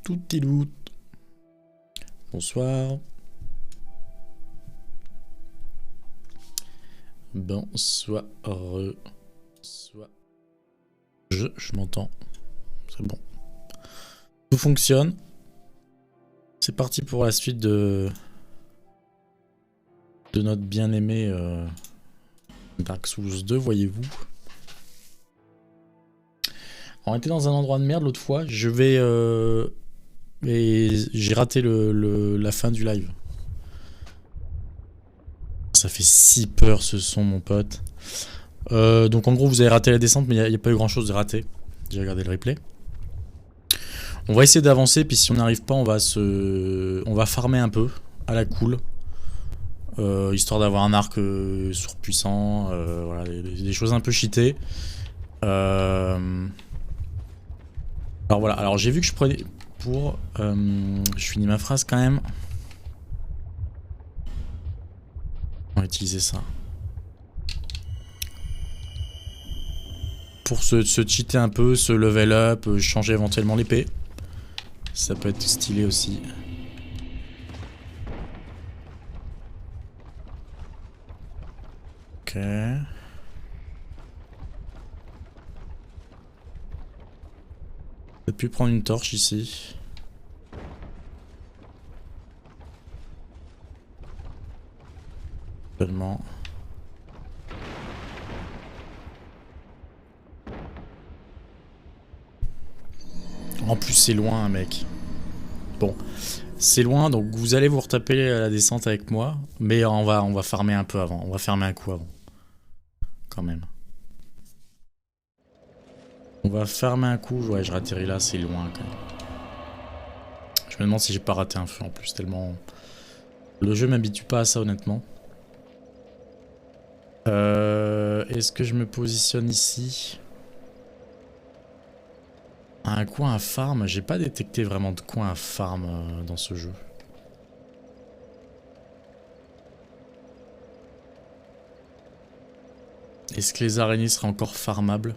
Tout petit loot. Bonsoir. Bonsoir. Soit. Je m'entends. C'est bon. Tout fonctionne. C'est parti pour la suite de notre bien-aimé Dark Souls 2, voyez-vous. On était dans un endroit de merde l'autre fois. Je vais... et j'ai raté la fin du live. Ça fait si peur ce son, mon pote. Donc en gros, vous avez raté la descente, mais il n'y a pas eu grand-chose de raté. J'ai regardé le replay. On va essayer d'avancer, puis si on n'arrive pas, on va farmer un peu, à la cool. Histoire d'avoir un arc surpuissant, voilà, des choses un peu cheatées. Alors voilà, alors j'ai vu que je prenais pour... je finis ma phrase quand même. On va utiliser ça. Pour se cheater un peu, se level up, changer éventuellement l'épée. Ça peut être stylé aussi. Ok. Peut-être pu prendre une torche ici. Tellement. En plus c'est loin mec. Bon. C'est loin donc vous allez vous retaper la descente avec moi. Mais on va farmer un peu avant. On va fermer un coup avant. Quand même. On va farmer un coup. Ouais, je ratterris là, c'est loin quand même. Je me demande si j'ai pas raté un feu en plus, tellement... Le jeu m'habitue pas à ça honnêtement. Est-ce que je me positionne ici? Un coin à farm? J'ai pas détecté vraiment de coin à farm dans ce jeu. Est-ce que les araignées seraient encore farmables?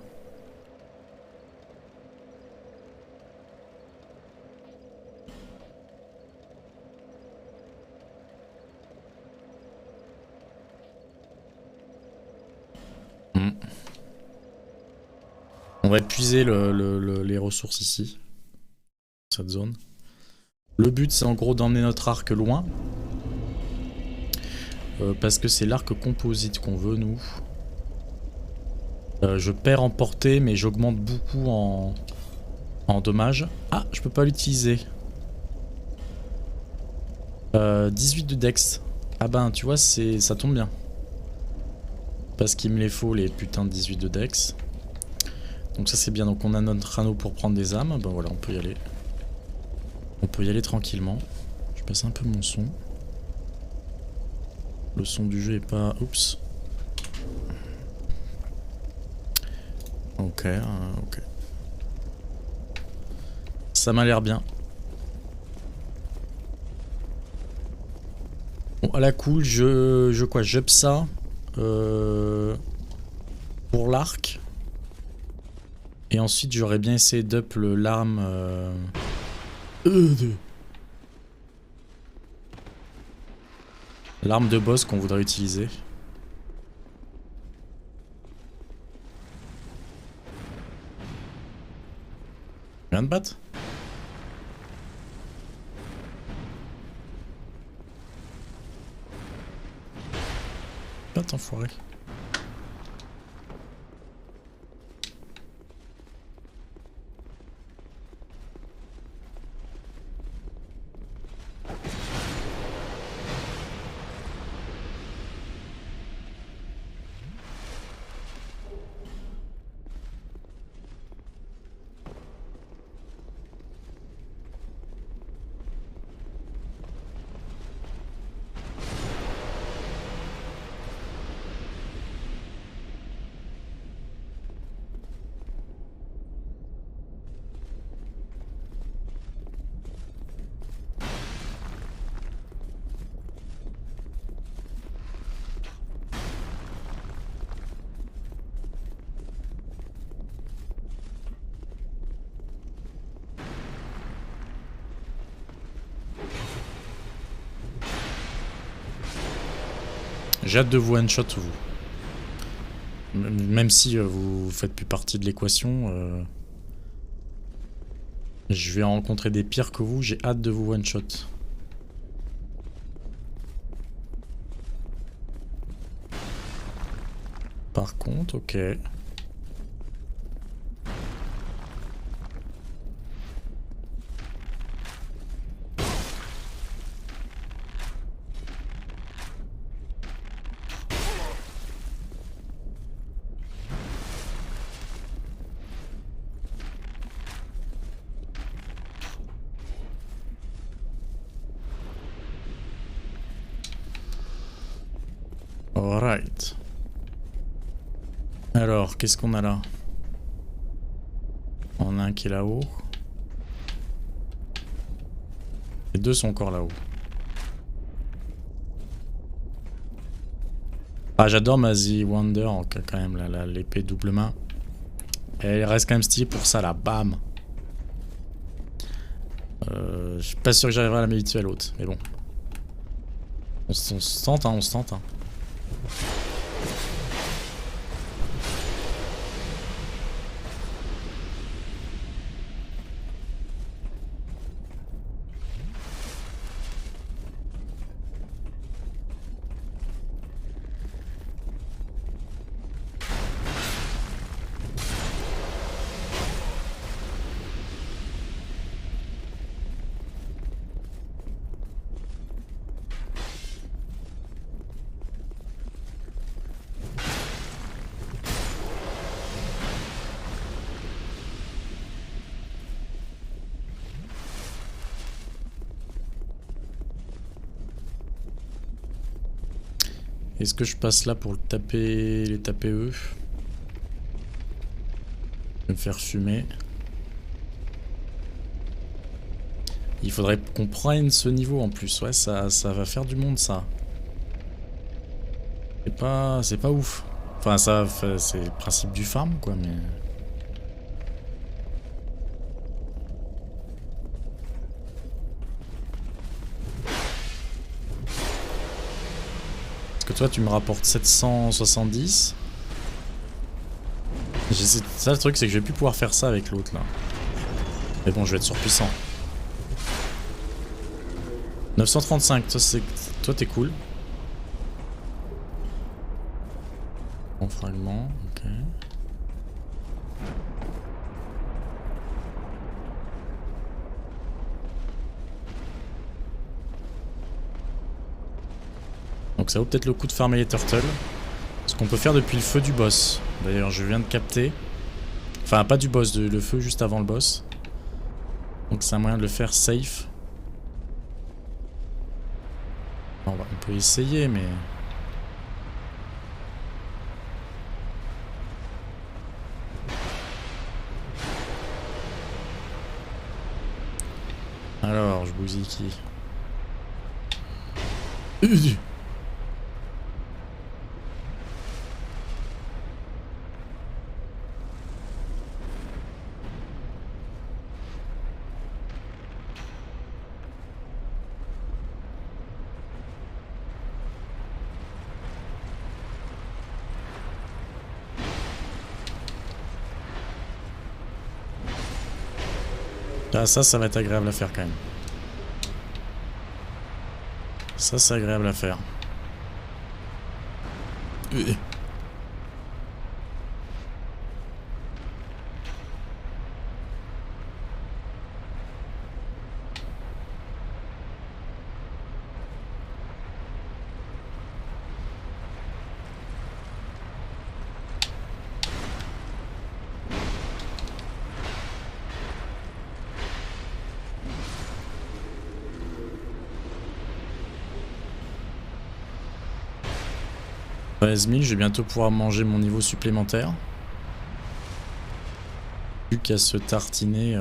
On va épuiser les ressources ici. Cette zone. Le but c'est en gros d'emmener notre arc loin. Parce que c'est l'arc composite qu'on veut nous. Je perds en portée mais j'augmente beaucoup en dommages. Ah, je peux pas l'utiliser. 18 de dex. Ah ben tu vois ça tombe bien. Parce qu'il me les faut les putains de 18 de dex. Donc ça c'est bien, donc on a notre anneau pour prendre des âmes. Ben voilà, on peut y aller. On peut y aller tranquillement. Je passe un peu mon son. Le son du jeu est pas... Oups. Ok, ok. Ça m'a l'air bien. Bon, à la cool, j'up ça. Pour l'arc. Et ensuite, j'aurais bien essayé d'up l'arme... L'arme de boss qu'on voudrait utiliser. Viens de battre. Batte enfoiré. J'ai hâte de vous one-shot, vous. Même si vous faites plus partie de l'équation, je vais rencontrer des pires que vous, j'ai hâte de vous one-shot. Par contre, ok. Alright. Alors, qu'est-ce qu'on a là? On a un qui est là-haut. Les deux sont encore là-haut. Ah, j'adore Mazzy Wonder, quand même, l'épée double main. Elle reste quand même stylée pour ça, là, bam. Je suis pas sûr que j'arriverai à la m'habituer à l'autre, mais bon. On se tente, hein, on se tente. Hein. Est-ce que je passe là pour les taper eux? Me faire fumer. Il faudrait qu'on prenne ce niveau en plus. Ouais, ça va faire du monde, ça. C'est pas ouf. Enfin, c'est le principe du farm, quoi, mais... Parce que toi, tu me rapportes 770. Ça, le truc, c'est que je vais plus pouvoir faire ça avec l'autre, là. Mais bon, je vais être surpuissant. 935, toi, t'es cool. Bon fragment, ok. Donc ça vaut peut-être le coup de farmer les turtles. Ce qu'on peut faire depuis le feu du boss. D'ailleurs, je viens de capter. Enfin, pas du boss, le feu juste avant le boss. Donc c'est un moyen de le faire safe. On peut essayer, mais... Alors, je bousille qui? Ah, ça va être agréable à faire quand même. Ça, c'est agréable à faire. Je vais bientôt pouvoir manger mon niveau supplémentaire. Plus qu'à se tartiner.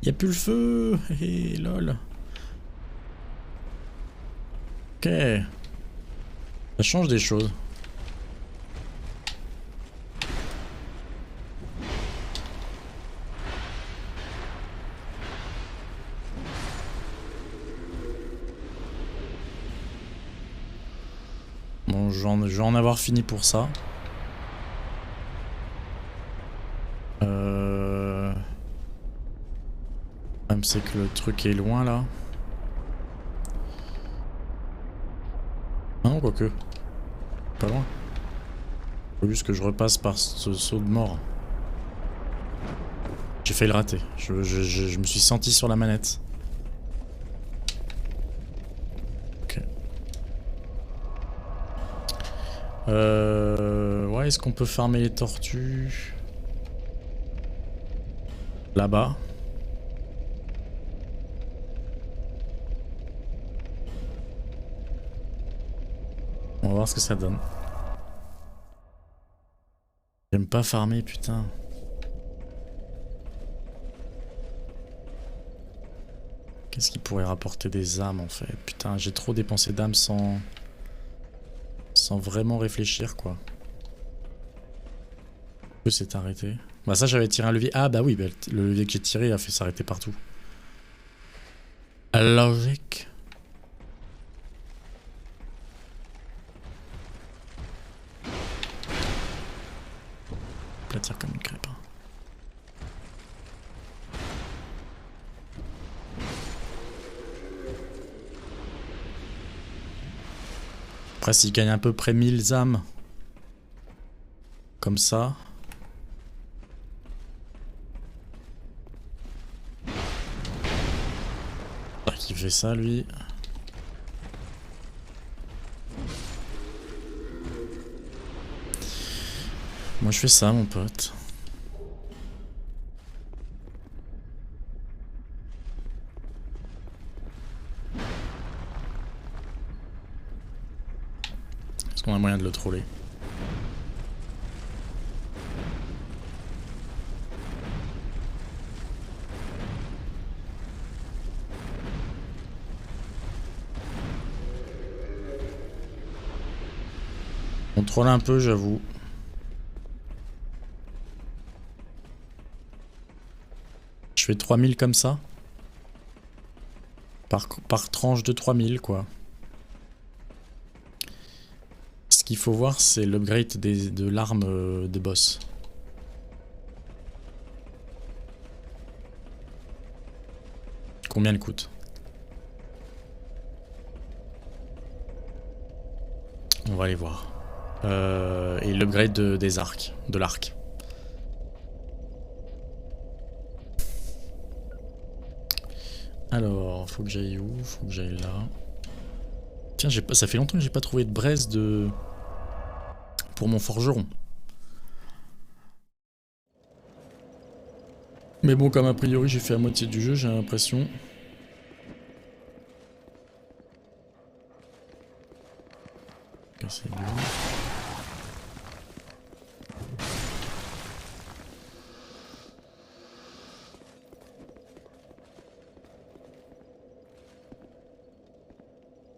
Y a plus le feu. Hé, lol. Ok. Ça change des choses. Bon, je vais en avoir fini pour ça. Le problème c'est que le truc est loin là. Ah non, quoique. Pas loin. Faut juste que je repasse par ce saut de mort. J'ai failli le rater. Je me suis senti sur la manette. Ok. Ouais, est-ce qu'on peut farmer les tortues? Là-bas. On va voir ce que ça donne. J'aime pas farmer, putain. Qu'est-ce qui pourrait rapporter des âmes en fait? Putain, j'ai trop dépensé d'âmes sans vraiment réfléchir quoi. Que c'est arrêté. Bah ça j'avais tiré un levier. Ah bah oui, bah, le levier que j'ai tiré a fait s'arrêter partout. Logique. Platir comme une crêpe. Hein. Après s'il gagne à peu près 1000 âmes. Comme ça. Qui fait ça lui? Moi je fais ça mon pote. Est-ce qu'on a moyen de le troller? On troll un peu j'avoue. Je fais 3000 comme ça. Par tranche de 3000 quoi. Ce qu'il faut voir c'est l'upgrade de l'arme des boss. Combien elle coûte? On va aller voir. Et l'upgrade des arcs, de l'arc. Alors, faut que j'aille où? Faut que j'aille là. Tiens, ça fait longtemps que j'ai pas trouvé de braise pour mon forgeron. Mais bon, comme a priori j'ai fait la moitié du jeu, j'ai l'impression. C'est lui.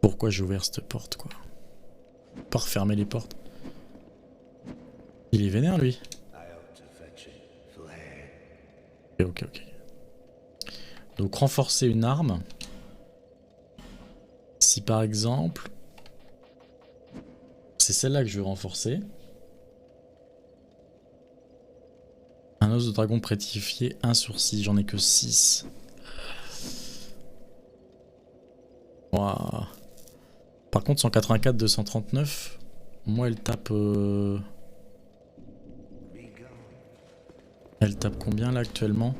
Pourquoi j'ai ouvert cette porte quoi? Pas refermer les portes. Il est vénère lui. Ok, ok. Donc renforcer une arme. Si par exemple... C'est celle-là que je veux renforcer. Un os de dragon prétifié, 1 sur 6. J'en ai que 6. Wow. Par contre 184, 239. Moi elle tape... Elle tape combien là actuellement?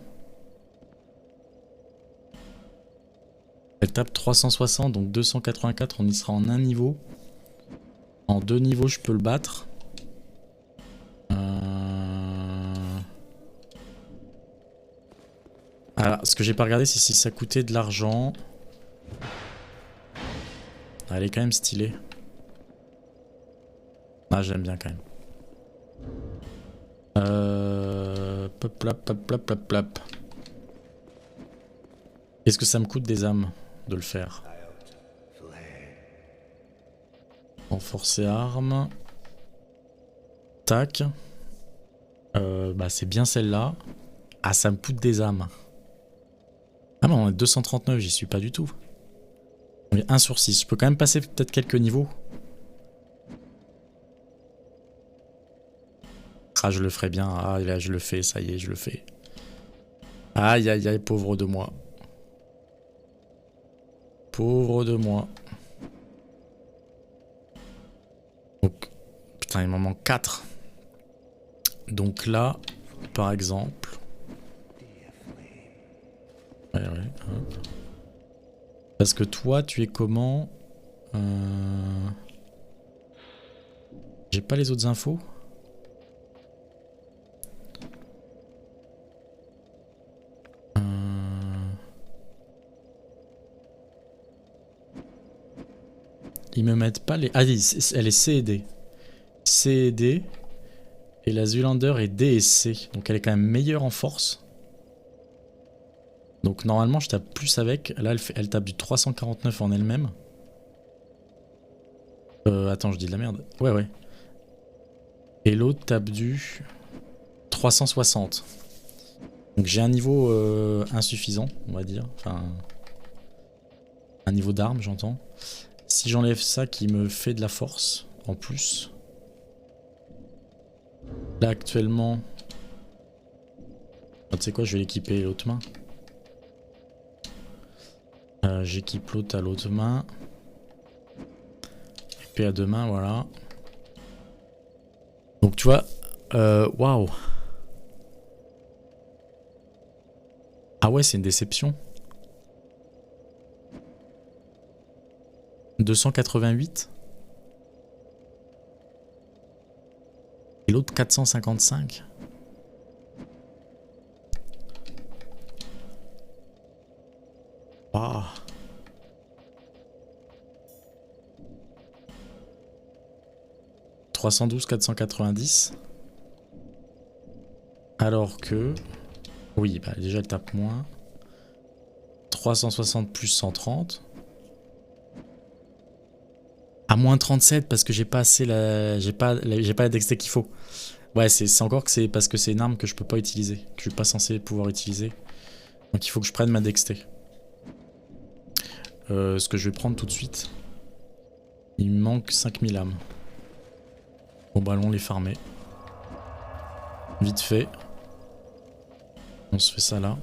Elle tape 360, donc 284, on y sera en un niveau. En 2 niveaux je peux le battre. Alors, ce que j'ai pas regardé c'est si ça coûtait de l'argent. Elle est quand même stylée. Ah j'aime bien quand même. Pop plap plap plap plap plap. Est-ce que ça me coûte des âmes de le faire? Renforcer armes. Tac. Bah c'est bien celle-là. Ah, ça me coûte des âmes. Ah non, on est 239, j'y suis pas du tout. On est 1 sur 6. Je peux quand même passer peut-être quelques niveaux. Ah, je le ferai bien. Ah, là, je le fais, ça y est, je le fais. Aïe, aïe, aïe, pauvre de moi. Pauvre de moi. Donc, putain, il m'en manque 4. Donc là, par exemple... Ouais, ouais. Hein. Parce que toi, tu es comment? J'ai pas les autres infos. Ils me mettent pas les... Ah, elle est C et D. C et D. Et la Zulander est D et C. Donc elle est quand même meilleure en force. Donc normalement je tape plus avec. Là elle tape du 349 en elle-même. Attends, je dis de la merde. Ouais, ouais. Et l'autre tape du 360. Donc j'ai un niveau insuffisant, on va dire. Enfin... Un niveau d'arme, j'entends. Si j'enlève ça qui me fait de la force, en plus... Là actuellement... Ah, tu sais quoi, je vais l'équiper l'autre main. J'équipe l'autre à l'autre main. Épée à deux mains, voilà. Donc tu vois... Waouh. Ah ouais, c'est une déception. 288. Et l'autre 455. Waouh. « 312, 490. » Alors que... Oui, bah déjà elle tape moins. 360 plus 130. À moins 37 parce que j'ai pas assez la... J'ai pas la dexté qu'il faut. Ouais, c'est encore que c'est parce que c'est une arme que je peux pas utiliser. Que je suis pas censé pouvoir utiliser. Donc il faut que je prenne ma dexté. Ce que je vais prendre tout de suite. Il me manque 5000 âmes. Bon bah allons les farmer. Vite fait. On se fait ça là.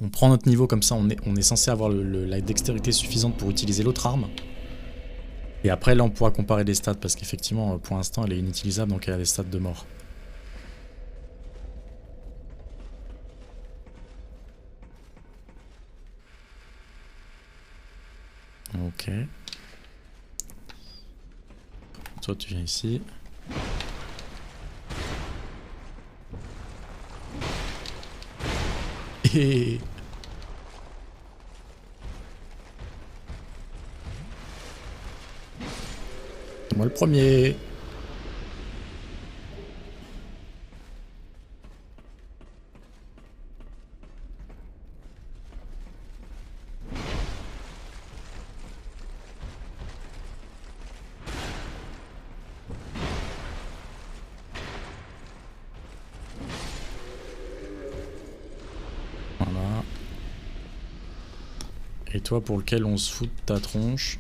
On prend notre niveau comme ça, on est censé avoir la dextérité suffisante pour utiliser l'autre arme. Et après là on pourra comparer les stats parce qu'effectivement pour l'instant elle est inutilisable donc elle a des stats de mort. Ok. Toi tu viens ici. Et... moi le premier. Voilà. Et toi pour lequel on se fout de ta tronche.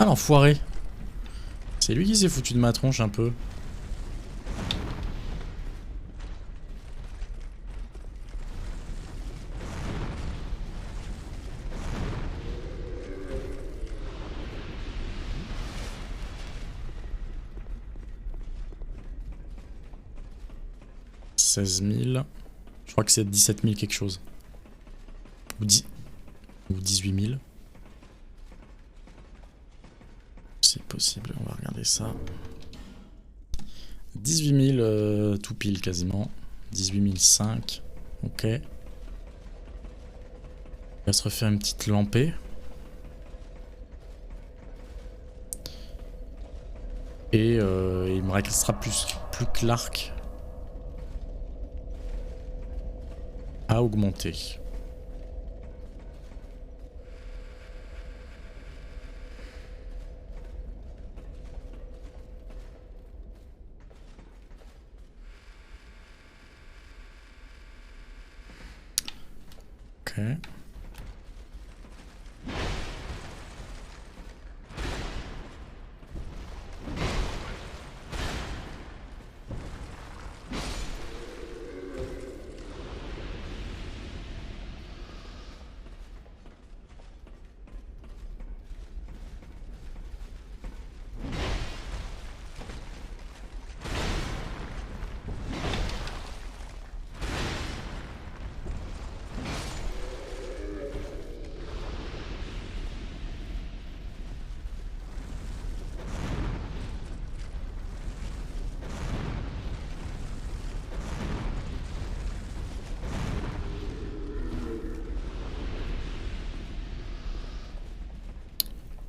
Ah l'enfoiré. C'est lui qui s'est foutu de ma tronche un peu. « 16 000. Je crois que c'est 17 000 quelque chose. Ou 18 000. C'est possible, on va regarder ça. 18 000 tout pile quasiment. 18 500. Ok. On va se refaire une petite lampée. Et il me restera plus que l'arc à augmenter. Ok.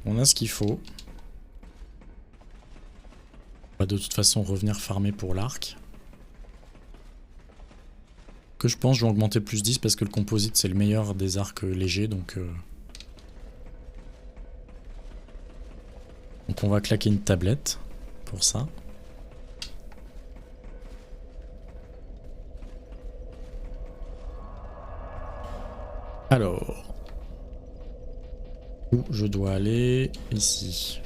On a ce qu'il faut. On va de toute façon revenir farmer pour l'arc. Que je pense je vais augmenter plus 10 parce que le composite c'est le meilleur des arcs légers donc on va claquer une tablette pour ça. Alors, où je dois aller? Ici.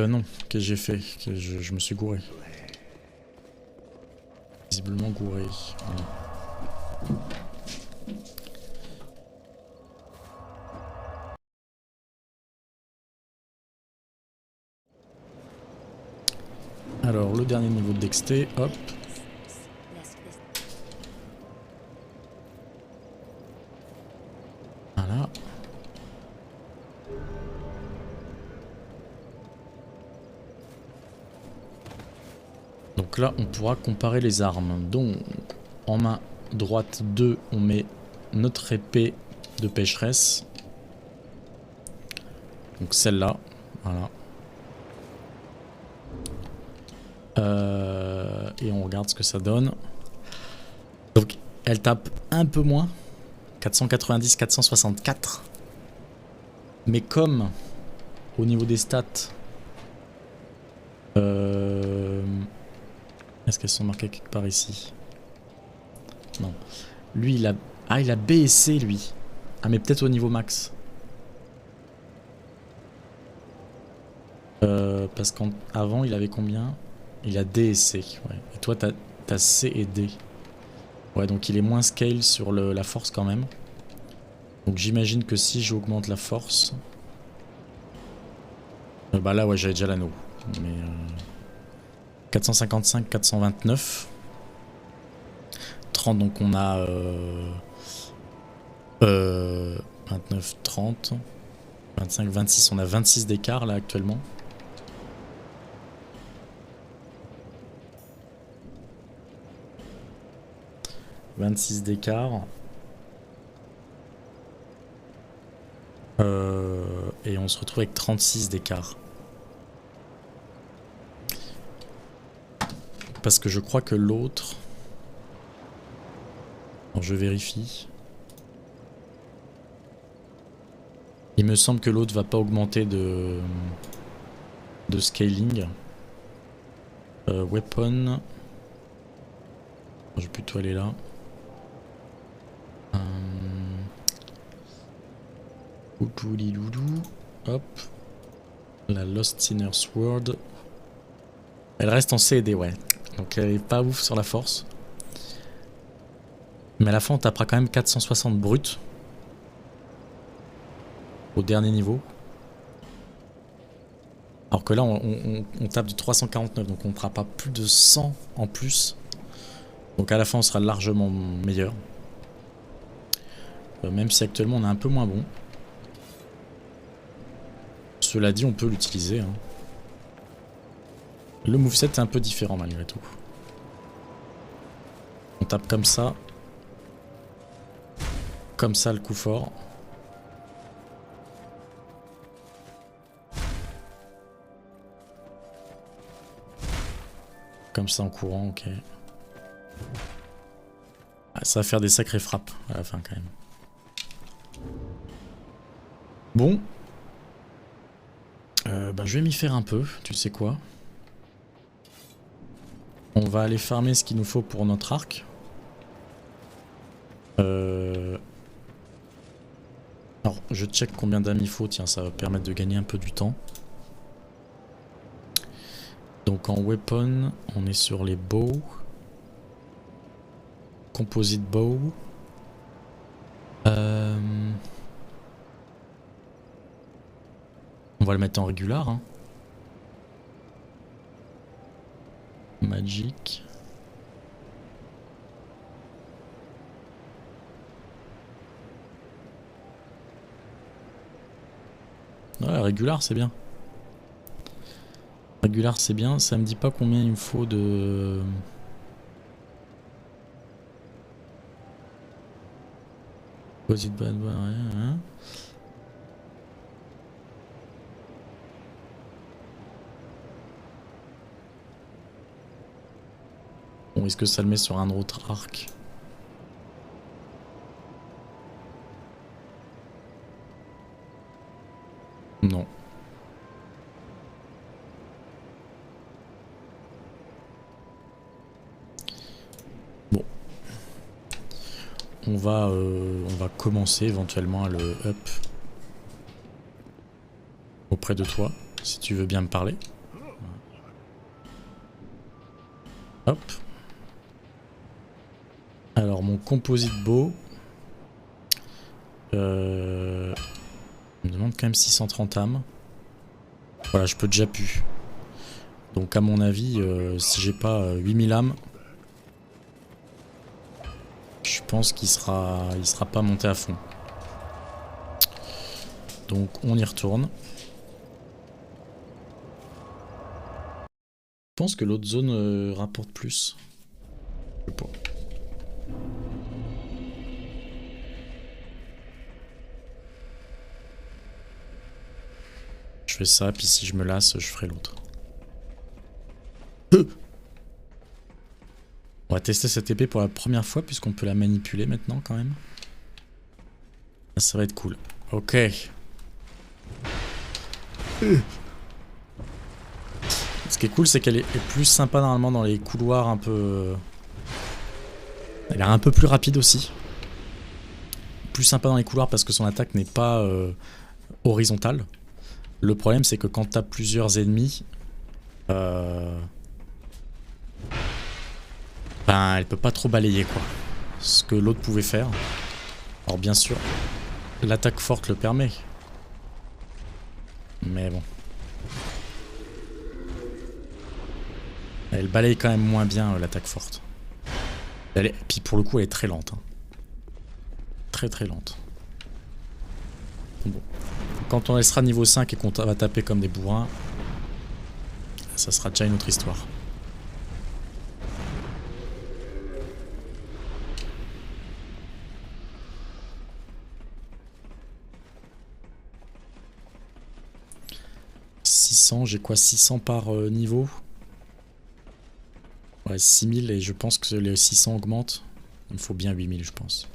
Non, qu'est-ce que j'ai fait? Je me suis gouré. Visiblement gouré. Voilà. Alors, le dernier niveau de dexté, hop. Voilà. Donc là, on pourra comparer les armes. Donc, en main droite 2, on met notre épée de pécheresse. Donc celle-là, voilà. Et on regarde ce que ça donne. Donc, elle tape un peu moins. 490, 464. Mais comme, au niveau des stats... Est-ce qu'elles sont marquées quelque part ici? Non. Lui, il a... Ah, il a B et C, lui. Ah, mais peut-être au niveau max. Parce qu'avant, il avait combien? Il a D et C. Ouais. Et toi, t'as C et D. Ouais, donc il est moins scale sur la force quand même. Donc j'imagine que si j'augmente la force... bah là, ouais, j'avais déjà l'anneau. Mais... 455, 429. 30, donc on a... 29, 30. 25, 26, on a 26 d'écart là actuellement. « 26 d'écart. Et on se retrouve avec 36 d'écart. Parce que je crois que l'autre... Alors je vérifie. Il me semble que l'autre va pas augmenter de scaling. Weapon. Je vais plutôt aller là. Hop. La Lost Sinner Sword. Elle reste en C et D, ouais. Donc elle est pas ouf sur la force. Mais à la fin on tapera quand même 460 brut. Au dernier niveau. Alors que là on tape du 349, donc on ne fera pas plus de 100 en plus. Donc à la fin on sera largement meilleur. Même si actuellement on est un peu moins bon. Cela dit on peut l'utiliser. Hein. Le moveset est un peu différent malgré tout. On tape comme ça. Comme ça le coup fort. Comme ça en courant, ok. Ah, ça va faire des sacrées frappes à la fin quand même. Bon. Bah, je vais m'y faire un peu, tu sais quoi. On va aller farmer ce qu'il nous faut pour notre arc. Alors, je check combien d'âmes il faut, tiens, ça va permettre de gagner un peu du temps. Donc en weapon, on est sur les bows. Composite bow. On va le mettre en régular. Hein. Magic. Ouais, régular c'est bien. Régular c'est bien, ça me dit pas combien il me faut de... Composite bad boy, hein. Bon, est-ce que ça le met sur un autre arc? Non. Bon. On va commencer éventuellement à le up auprès de toi, si tu veux bien me parler. Hop. Alors mon composite bow, il me demande quand même 630 âmes. Voilà, je peux déjà plus. Donc à mon avis, si j'ai pas 8000 âmes, je pense qu'il sera pas monté à fond. Donc on y retourne. Je pense que l'autre zone rapporte plus. Je sais pas. Je fais ça, puis si je me lasse, je ferai l'autre. On va tester cette épée pour la première fois, puisqu'on peut la manipuler maintenant quand même. Ça va être cool. Ok. Ce qui est cool, c'est qu'elle est plus sympa normalement dans les couloirs un peu... Elle est un peu plus rapide aussi. Plus sympa dans les couloirs parce que son attaque n'est pas horizontale. Le problème, c'est que quand t'as plusieurs ennemis, ben, elle peut pas trop balayer quoi. Ce que l'autre pouvait faire. Alors bien sûr, l'attaque forte le permet. Mais bon. Elle balaye quand même moins bien l'attaque forte. Puis pour le coup, elle est très lente. Hein. Très très lente. Bon. Quand on sera niveau 5 et qu'on va taper comme des bourrins, ça sera déjà une autre histoire. J'ai quoi 600 par niveau? Ouais, 6000 et je pense que les 600 augmentent. Il me faut bien 8000 je pense.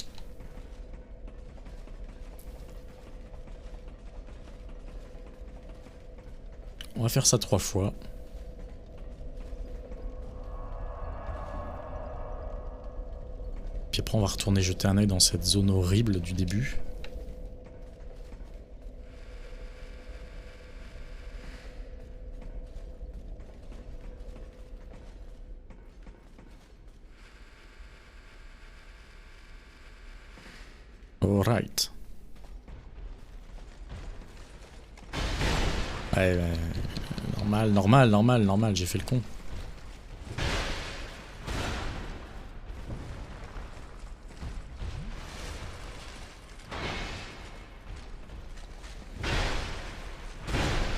On va faire ça 3 fois. Puis après on va retourner jeter un œil dans cette zone horrible du début. Alright. Ouais, normal, j'ai fait le con.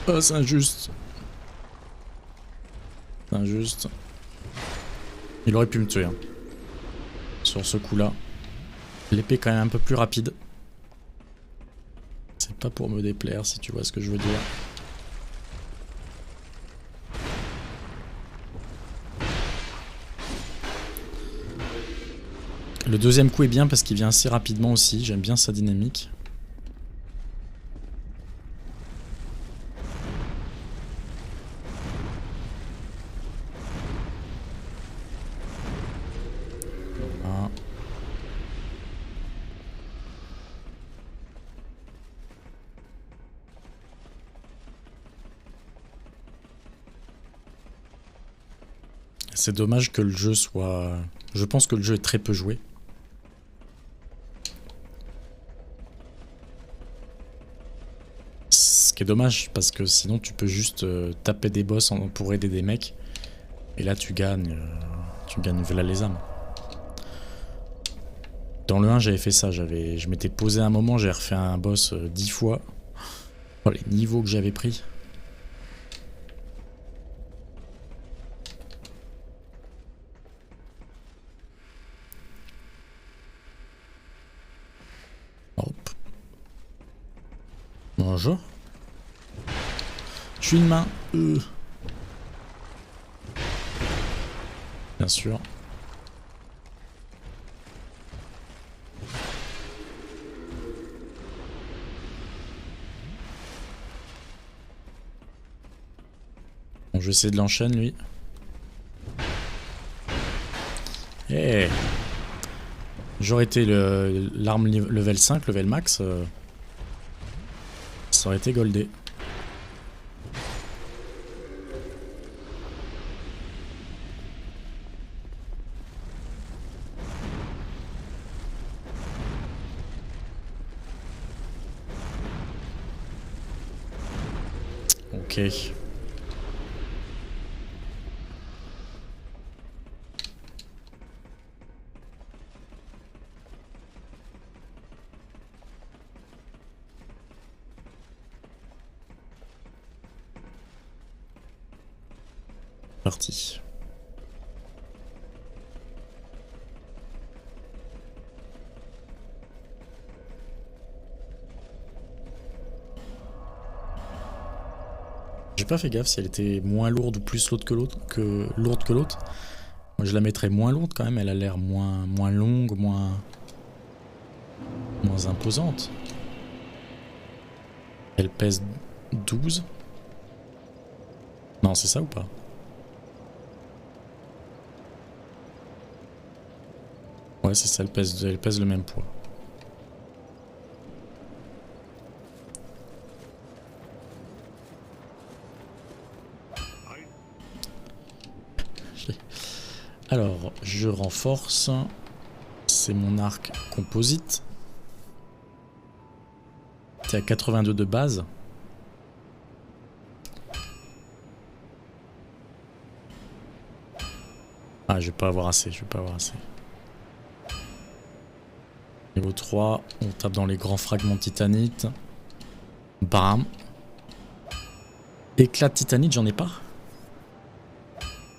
Oh, c'est injuste. C'est injuste. Il aurait pu me tuer. Hein. Sur ce coup-là. L'épée est quand même un peu plus rapide. C'est pas pour me déplaire, si tu vois ce que je veux dire. Le deuxième coup est bien parce qu'il vient assez rapidement aussi. J'aime bien sa dynamique. Voilà. C'est dommage que le jeu soit... Je pense que le jeu est très peu joué. Ce qui est dommage parce que sinon tu peux juste taper des boss pour aider des mecs. Et là tu gagnes voilà les âmes. Dans le 1 j'avais fait ça, je m'étais posé un moment, j'ai refait un boss 10 fois. Oh, les niveaux que j'avais pris. Hop. Bonjour. Je suis une main. Bien sûr. Bon, je vais essayer de l'enchaîner lui. Eh. J'aurais été l'arme level 5, level max. Ça aurait été goldé. Ok. Parti. J'ai pas fait gaffe si elle était moins lourde ou plus lourde que l'autre. Moi je la mettrais moins lourde quand même, elle a l'air moins longue, moins imposante. Elle pèse 12. Non, c'est ça ou pas? Ouais, c'est ça, elle pèse le même poids. Alors, je renforce. C'est mon arc composite. T'es à 82 de base. Ah, je vais pas avoir assez, Niveau 3, on tape dans les grands fragments de titanite. Bam. Éclat de titanite, j'en ai pas.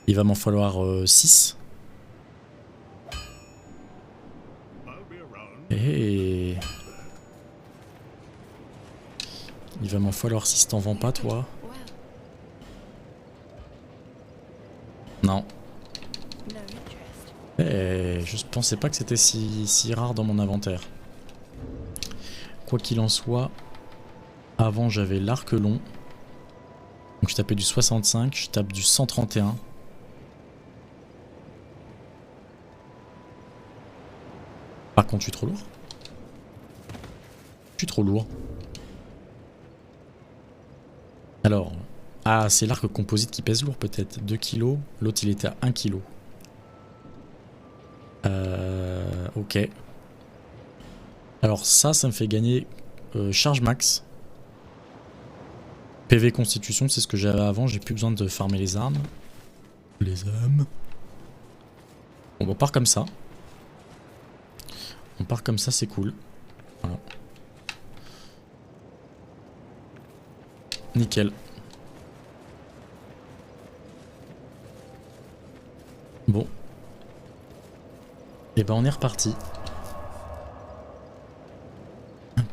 Il va m'en falloir 6. Et... Il va m'en falloir 6, t'en vends pas toi? Non. Et je pensais pas que c'était si rare dans mon inventaire. Quoi qu'il en soit, avant j'avais l'arc long. Donc je tapais du 65, je tape du 131. Par contre je suis trop lourd. Je suis trop lourd. Alors, ah c'est l'arc composite qui pèse lourd peut-être. 2 kg, l'autre il était à 1 kg. Ok. Alors ça me fait gagner charge max. PV constitution, c'est ce que j'avais avant, j'ai plus besoin de farmer les armes. Les âmes. Bon, on part comme ça. On part comme ça, c'est cool. Voilà. Nickel. Et ben on est reparti.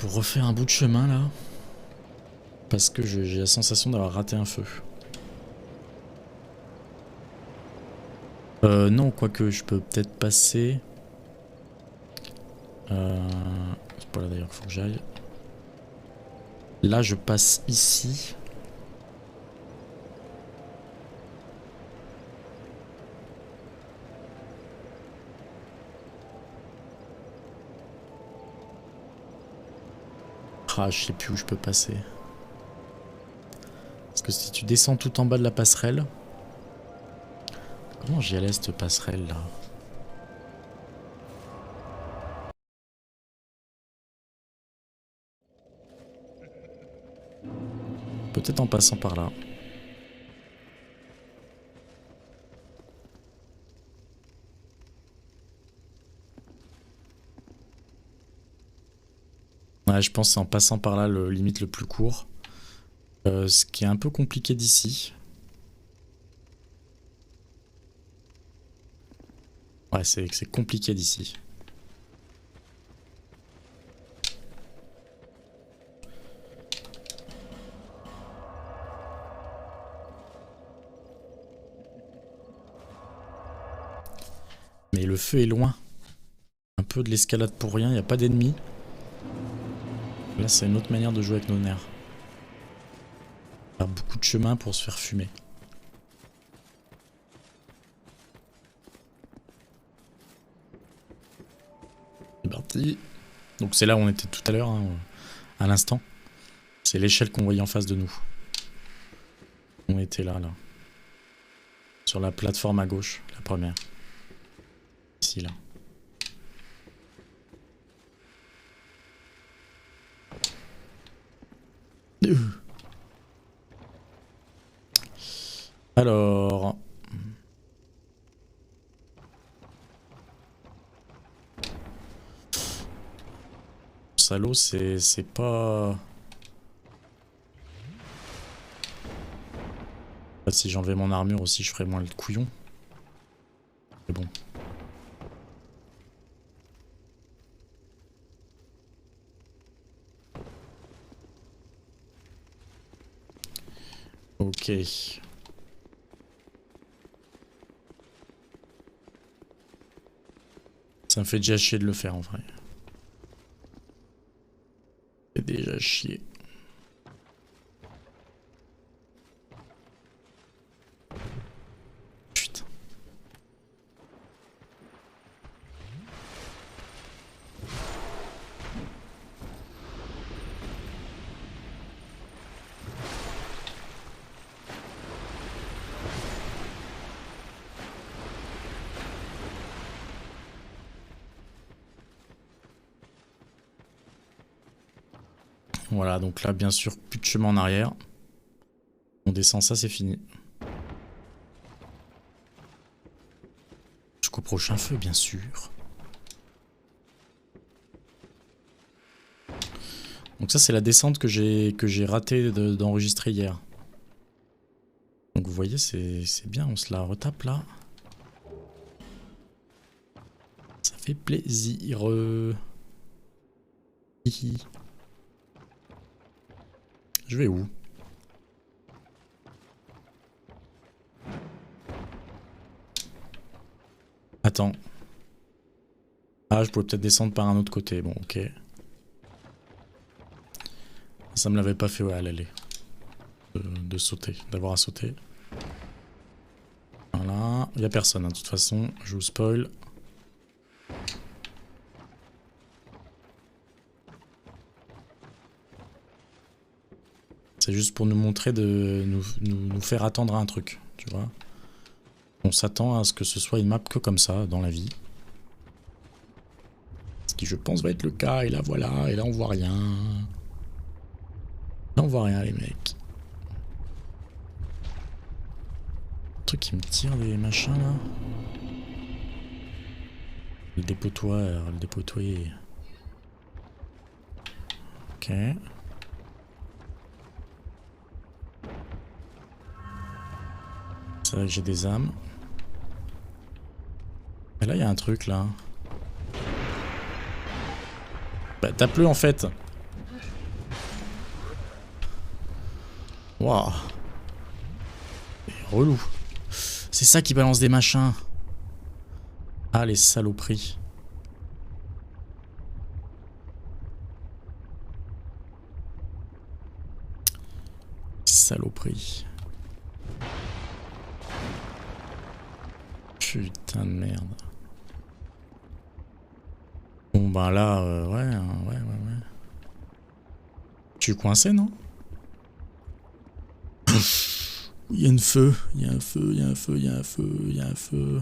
Pour refaire un bout de chemin là. Parce que j'ai la sensation d'avoir raté un feu. Non, quoique je peux peut-être passer. C'est pas là d'ailleurs qu'il faut que j'aille. Là je passe ici. Ah, je sais plus où je peux passer. Parce que si tu descends tout en bas de la passerelle... Comment j'y allais cette passerelle là? Peut-être en passant par là. Ouais, je pense que c'est en passant par là le limite le plus court. Ce qui est un peu compliqué d'ici. Ouais, c'est compliqué d'ici. Mais le feu est loin. Un peu de l'escalade pour rien, il n'y a pas d'ennemis. Là, c'est une autre manière de jouer avec nos nerfs. Faire beaucoup de chemin pour se faire fumer. C'est parti. Donc c'est là où on était tout à l'heure, hein, à l'instant. C'est l'échelle qu'on voyait en face de nous. On était là. Sur la plateforme à gauche, la première. Ici, là. Alors... Salaud, c'est pas... Si j'enlevais mon armure aussi, je ferais moins le couillon. Mais bon. Ok. Ça me fait déjà chier de le faire en vrai. C'est déjà chier. Putain. Voilà, donc là, bien sûr, plus de chemin en arrière. On descend ça, c'est fini. Jusqu'au prochain feu, bien sûr. Donc ça, c'est la descente que j'ai raté d'enregistrer hier. Donc vous voyez, c'est bien, on se la retape là. Ça fait plaisir. Hihi. Je vais où? Attends. Ah, je pourrais peut-être descendre par un autre côté. Bon, ok. Ça me l'avait pas fait, ouais, à l'aller. De sauter, d'avoir à sauter. Voilà. Il n'y a personne, hein, de toute façon. Je vous spoil. C'est juste pour nous montrer de nous faire attendre à un truc, tu vois. On s'attend à ce que ce soit une map que comme ça dans la vie. Ce qui je pense va être le cas, et là voilà, et là on voit rien. Là on voit rien les mecs. Le truc qui me tire des machins là. Le dépotoir, le dépotoyer. Ok. C'est vrai que j'ai des âmes. Et là, il y a un truc là. Bah tape-le en fait. Waouh. Relou. C'est ça qui balance des machins. Ah les saloperies. Saloperie. Putain de merde. Bon bah là, ouais. Tu es coincé non? Il y a un feu, il y a un feu, il y a un feu, il y a un feu, il y a un feu.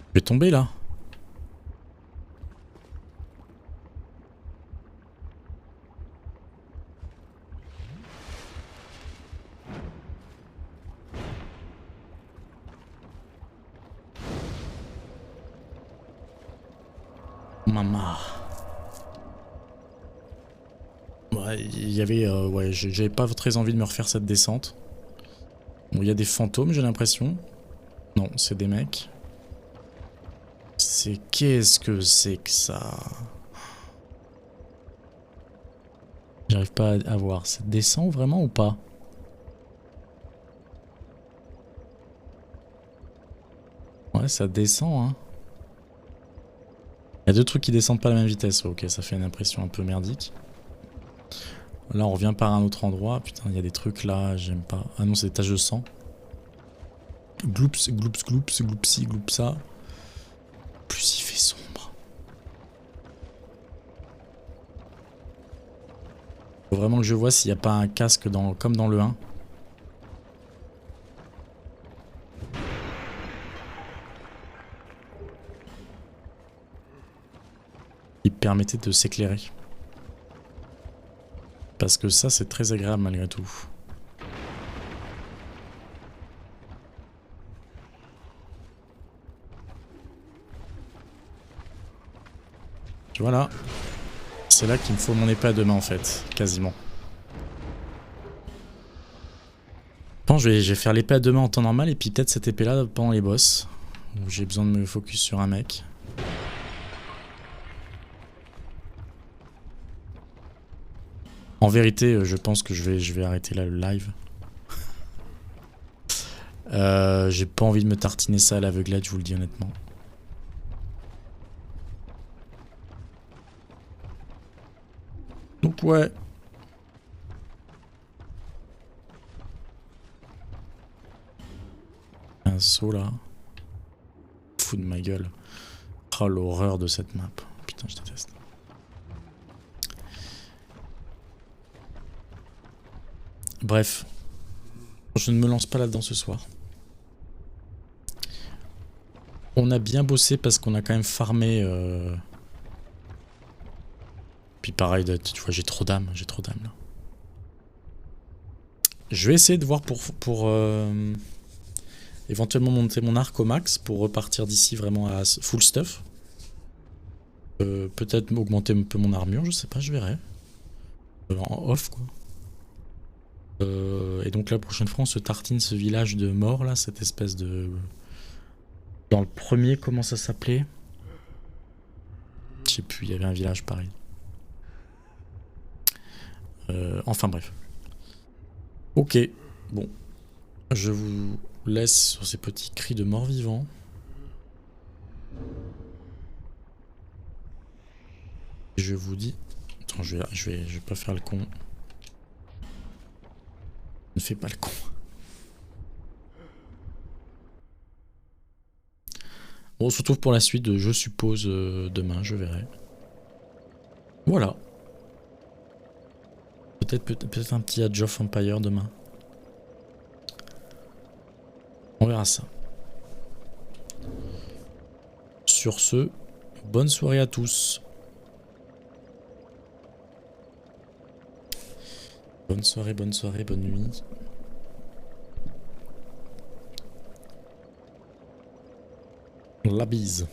Je vais tomber là. Maman. Ouais, il y avait... ouais, j'avais pas très envie de me refaire cette descente. Bon, il y a des fantômes, j'ai l'impression. Non, c'est des mecs. C'est... Qu'est-ce que c'est que ça? J'arrive pas à voir. Ça descend vraiment ou pas? Ouais, ça descend, hein. Il y a deux trucs qui descendent pas à la même vitesse. Ok, ça fait une impression un peu merdique. Là, on revient par un autre endroit. Putain, il y a des trucs là, j'aime pas. Ah non, c'est des taches de sang. Gloops, gloops, gloops, gloopsi, gloopsa. Plus il fait sombre. Faut vraiment que je vois s'il n'y a pas un casque dans, comme dans le 1. Qui permettait de s'éclairer. Parce que ça, c'est très agréable malgré tout. Voilà. C'est là qu'il me faut mon épée à deux mains en fait, quasiment. Bon, je vais faire l'épée à deux mains en temps normal et puis peut-être cette épée là pendant les boss. Où j'ai besoin de me focus sur un mec. En vérité, je pense que je vais arrêter là le live. J'ai pas envie de me tartiner ça à l'aveuglette, je vous le dis honnêtement. Donc ouais. Un saut là. Fou de ma gueule. Oh l'horreur de cette map. Putain, je déteste. Bref. Je ne me lance pas là-dedans ce soir. On a bien bossé parce qu'on a quand même farmé. Puis pareil, tu vois, j'ai trop d'âme là. Je vais essayer de voir pour éventuellement monter mon arc au max pour repartir d'ici vraiment à full stuff. Peut-être augmenter un peu mon armure, je sais pas, je verrai. En off quoi. Et donc la prochaine fois on se tartine ce village de mort là, cette espèce de... Dans le premier, comment ça s'appelait? Je sais plus, il y avait un village pareil. Enfin bref. Ok, bon. Je vous laisse sur ces petits cris de mort-vivant. Je vous dis... Attends, je vais pas faire le con. Ne fais pas le con. Bon, on se retrouve pour la suite, je suppose, demain, je verrai. Voilà. Peut-être un petit Age of Empire demain. On verra ça. Sur ce, bonne soirée à tous. Bonne soirée, bonne nuit. La bise.